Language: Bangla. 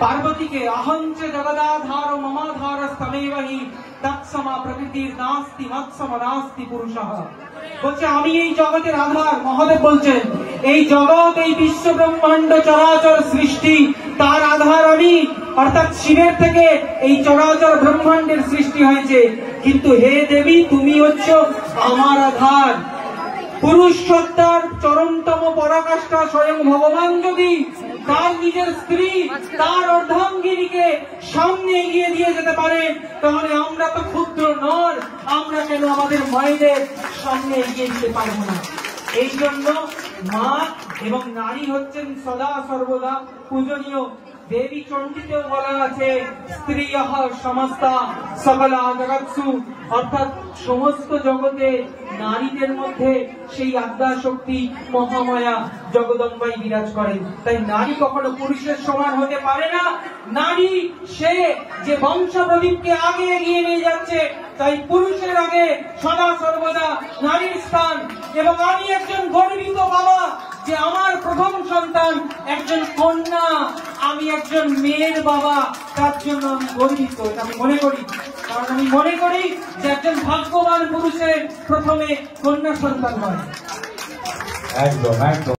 পার্বতীকে অহঞ্চ জগদাধার মমাধার স্তমেব হি তৎসমা প্রকৃতির নাস্তি মৎসম নাস্তি পুরুষঃ। বলছে আমি এই জগতের আধার। মহাদেব বলছেন এই জগৎ, এই বিশ্ব ব্রহ্মাণ্ড চরাচর সৃষ্টি তার আধার আমি, অর্থাৎ শিবের থেকে এই চরাচর ব্রহ্মাণ্ডের সৃষ্টি হয়েছে। কিন্তু হে দেবী, তুমি হচ্ছ আমার আধার। পুরুষ সত্তার চরমতম পরাকাষ্ঠা স্বয়ং ভগবান যদি তার নিজের স্ত্রী, তার অর্ধাঙ্গিনীকে সামনে এগিয়ে দিয়ে যেতে পারে, তাহলে আমরা তো ক্ষুদ্র নর, আমরা কেন আমাদের মায়েদের সামনে এগিয়ে দিতে পারবো না? এই জন্য মা এবং নারী হচ্ছেন সদা সর্বদা পূজনীয়। দেবী চণ্ডীতেও বলা আছে স্ত্রিয়ঃ সমস্তা সকলা জগৎসু, অর্থাৎ সমস্ত জগতে নারীদের মধ্যে সেই আদ্যা শক্তি মহামায়া জগদম্বাই বিরাজ করেন। তাই নারী কখনো পুরুষের সমান হতে পারে না। নারী সে যে বংশ প্রদীপকে আগে এগিয়ে নিয়ে যাচ্ছে, তাই পুরুষের আগে সদা সর্বদা নারীর স্থান। এবং আমি একজন গর্বিত বাবা যে আমার প্রথম সন্তান একজন কন্যা, আমি একজন মেয়ের বাবা, তার জন্য আমি গর্বিত। এটা আমি মনে করি, কারণ আমি মনে করি যে একজন ভাগ্যবান পুরুষের প্রথমে কন্যা সন্তান হয়। একদম একদম।